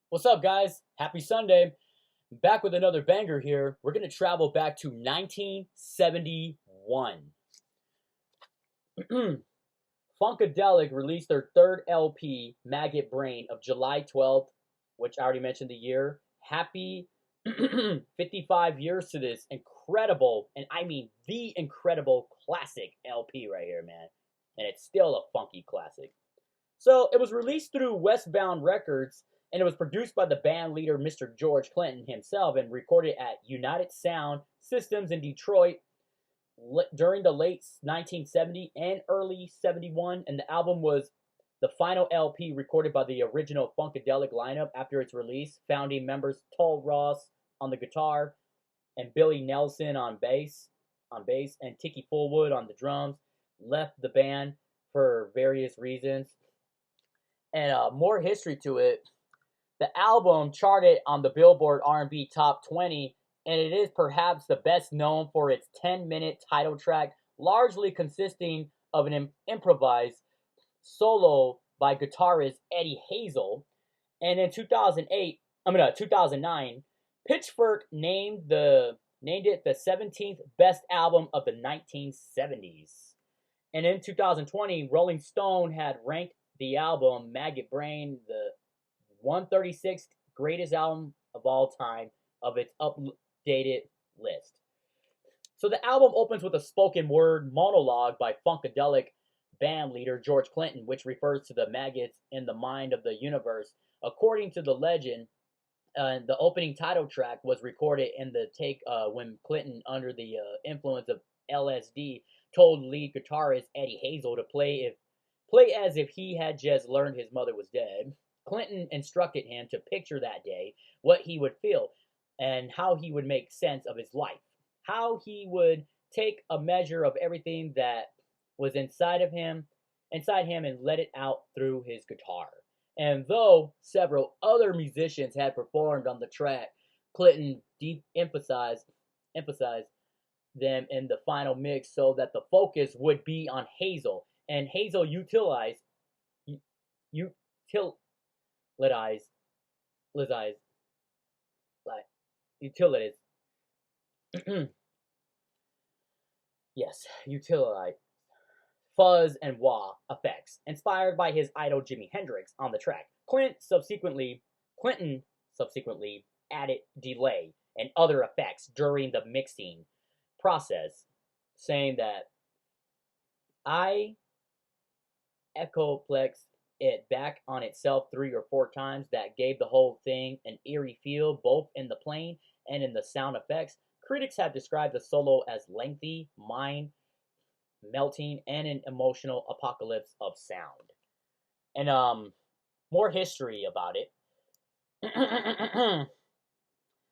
What's up, guys? Happy Sunday. Back with another banger here. We're going to travel back to 1971. Funkadelic released their third LP, Maggot Brain, of July 12th, which I already mentioned the year. Happy 55 years to this incredible, and I mean the incredible classic LP right here, man. And it's still a funky classic. So it was released through Westbound Records, and it was produced by the band leader Mr. George Clinton himself and recorded at United Sound Systems in Detroit during the late 1970 and early 71. And the album was the final LP recorded by the original Funkadelic lineup after its release. Founding members Tawl Ross on the guitar and Billy Nelson on bass, and Tiki Fulwood on the drums left the band for various reasons. And more history to it. The album charted on the Billboard R&B Top 20, and it is perhaps the best known for its 10-minute title track, largely consisting of an improvised solo by guitarist Eddie Hazel. And in 2009, Pitchfork named it the 17th best album of the 1970s. And in 2020, Rolling Stone had ranked the album Maggot Brain the 136th greatest album of all time of its updated list. So the album opens with a spoken word monologue by Funkadelic band leader George Clinton, which refers to the maggots in the mind of the universe. According to the legend, the opening title track was recorded in the take when Clinton, under the influence of LSD, told lead guitarist Eddie Hazel to play as if he had just learned his mother was dead. Clinton instructed him to picture that day, what he would feel, and how he would make sense of his life. How he would take a measure of everything that was inside him and let it out through his guitar. And though several other musicians had performed on the track, Clinton emphasized them in the final mix so that the focus would be on Hazel. And Hazel utilized fuzz and wah effects, inspired by his idol Jimi Hendrix on the track. Clinton subsequently added delay and other effects during the mixing process, saying that I echoplex it back on itself 3 or 4 times. That gave the whole thing an eerie feel, both in the playing and in the sound effects. Critics have described the solo as lengthy, mind melting, and an emotional apocalypse of sound. And more history about it.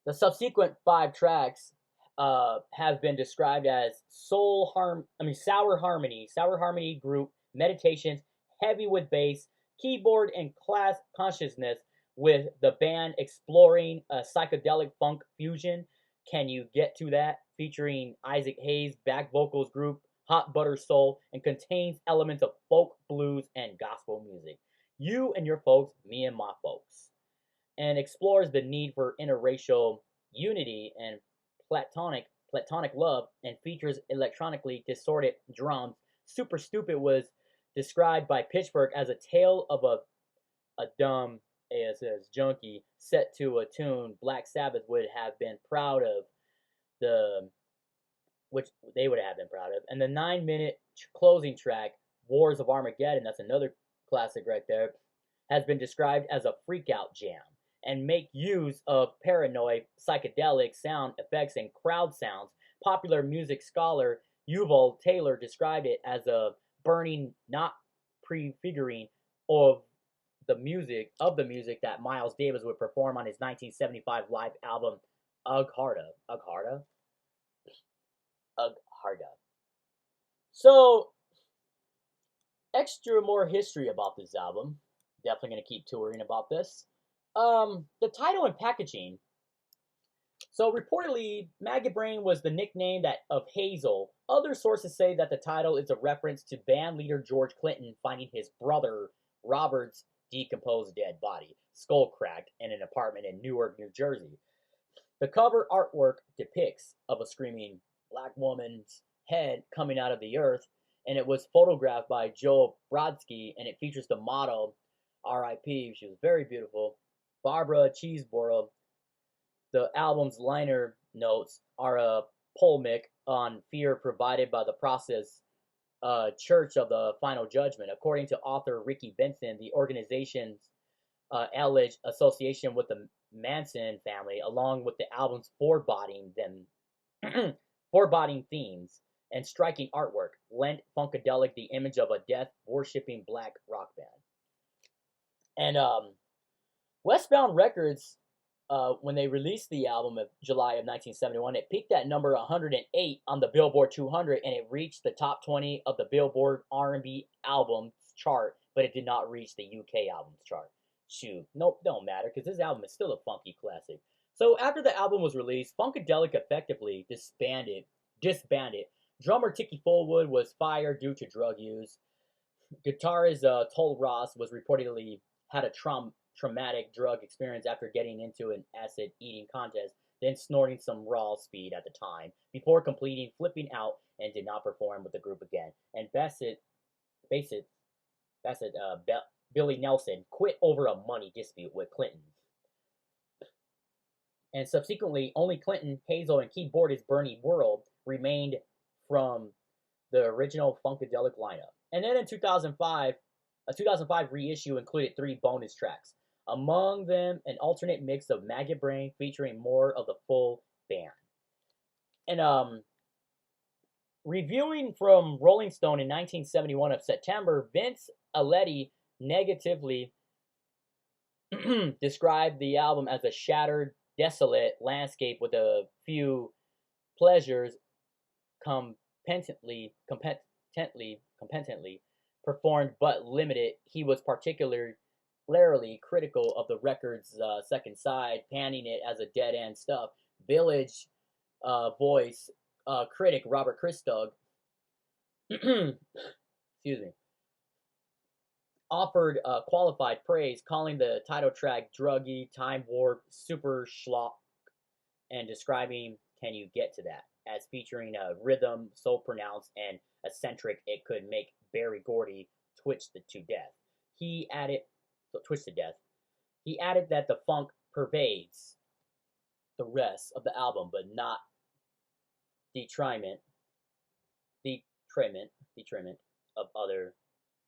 The subsequent 5 tracks have been described as sour harmony group meditations, heavy with bass, keyboard, and class consciousness, with the band exploring a psychedelic funk fusion. Can You Get to That? Featuring Isaac Hayes' back vocals group Hot Butter Soul, and contains elements of folk, blues, and gospel music. You and Your Folks, Me and My Folks. And explores the need for interracial unity and platonic love, and features electronically distorted drums. Super Stupid was described by Pitchfork as a tale of a dumb junkie set to a tune Black Sabbath would have been proud of, And the 9-minute closing track, Wars of Armageddon, that's another classic right there, has been described as a freakout jam, and make use of paranoid, psychedelic sound effects and crowd sounds. Popular music scholar Yuval Taylor described it as a burning, not prefiguring of the music that Miles Davis would perform on his 1975 live album Ugh Harda. So, extra more history about this album. Definitely going to keep touring about this. The title and packaging. So reportedly, Maggot Brain was the nickname of Hazel. Other sources say that the title is a reference to band leader George Clinton finding his brother Robert's decomposed dead body. skull cracked in an apartment in Newark, New Jersey. The cover artwork depicts of a screaming black woman's head coming out of the earth, and it was photographed by Joe Brodsky, and it features the model, R.I.P. She was very beautiful, Barbara Cheeseborough. The album's liner notes are a polemic on fear provided by the process Church of the Final Judgment. According to author Ricky Benson, the organization's alleged association with the Manson family, along with the album's foreboding themes and striking artwork, lent Funkadelic the image of a death-worshipping black rock band. And Westbound Records, when they released the album of July of 1971, it peaked at number 108 on the Billboard 200, and it reached the top 20 of the Billboard R&B albums chart, but it did not reach the UK albums chart. Shoot, nope, don't matter, because this album is still a funky classic. So after the album was released, Funkadelic effectively disbanded. Drummer Tiki Fulwood was fired due to drug use. Guitarist Tawl Ross was reportedly had a traumatic drug experience after getting into an acid eating contest, then snorting some raw speed at the time, before completing flipping out and did not perform with the group again. And Billy Nelson quit over a money dispute with Clinton. And subsequently, only Clinton, Hazel, and keyboardist Bernie Worrell remained from the original Funkadelic lineup. And then in 2005, a 2005 reissue included 3 bonus tracks. Among them, an alternate mix of Maggot Brain featuring more of the full band. And reviewing from Rolling Stone in 1971 of September, Vince Aletti negatively described the album as a shattered, desolate landscape with a few pleasures competently performed but limited. He was particularly critical of the record's second side, panning it as a dead-end stuff. Village Voice critic Robert Christgau excuse me, offered qualified praise, calling the title track druggy, time warp, super schlock, and describing Can You Get to That as featuring a rhythm so pronounced and eccentric it could make Berry Gordy twitch to death. He added that the funk pervades the rest of the album, but not detriment of other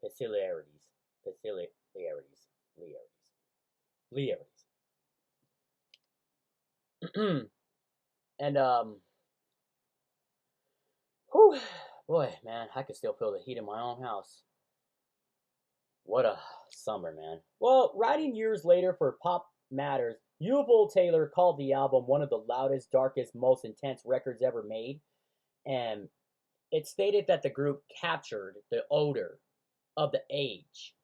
peculiarities. And whew, boy, man, I can still feel the heat in my own house. What a summer, man. Well, writing years later for Pop Matters, Yuval Taylor called the album one of the loudest, darkest, most intense records ever made, and it stated that the group captured the odor of the age.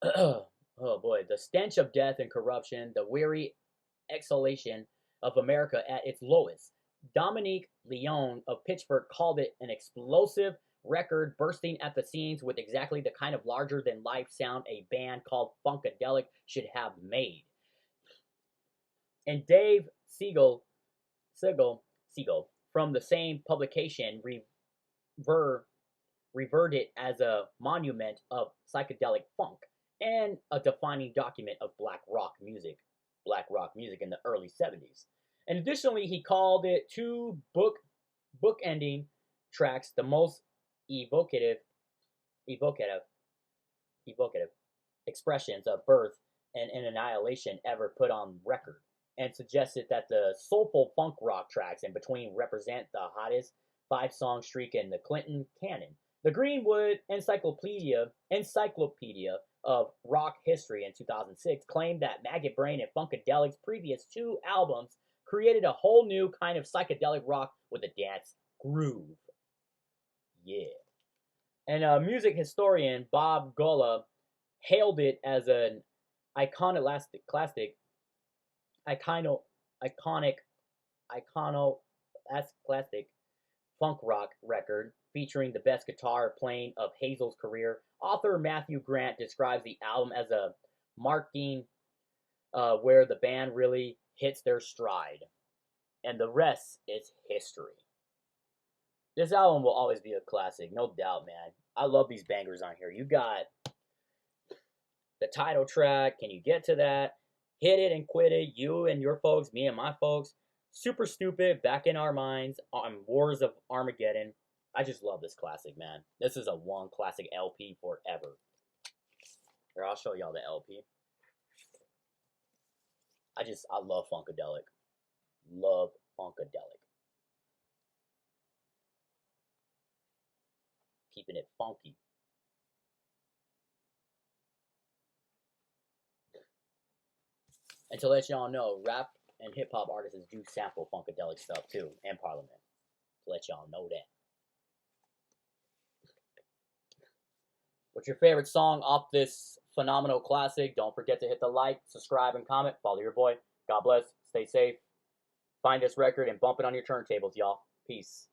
Oh boy, the stench of death and corruption, the weary exhalation of America at its lowest. Dominique Leone of Pitchfork called it an explosive record bursting at the seams with exactly the kind of larger-than-life sound a band called Funkadelic should have made. And Dave Siegel from the same publication revered it as a monument of psychedelic funk and a defining document of black rock music in the early 70s. And additionally, he called it 2 bookending tracks the most evocative expressions of birth and annihilation ever put on record, and suggested that the soulful funk rock tracks in between represent the hottest 5-song streak in the Clinton canon. The Greenwood Encyclopedia of Rock History in 2006 claimed that Maggot Brain and Funkadelic's previous 2 albums created a whole new kind of psychedelic rock with a dance groove. Yeah. And music historian Bob Gola hailed it as an iconoclastic funk rock record featuring the best guitar playing of Hazel's career Author Matthew Grant describes the album as a marking where the band really hits their stride, and the rest is history. This album will always be a classic, no doubt, man. I love these bangers on here. You got the title track. Can you get to that? Hit It and Quit It. You and your folks, me and my folks. Super Stupid, Back in Our Minds, on Wars of Armageddon. I just love this classic, man. This is a one classic LP forever. Here, I'll show y'all the LP. I love Funkadelic. Love Funkadelic. Keeping it funky. And to let y'all know, rap and hip hop artists do sample Funkadelic stuff too, and Parliament. To let y'all know that. What's your favorite song off this phenomenal classic? Don't forget to hit the like, subscribe, and comment. Follow your boy. God bless. Stay safe. Find this record and bump it on your turntables, y'all. Peace.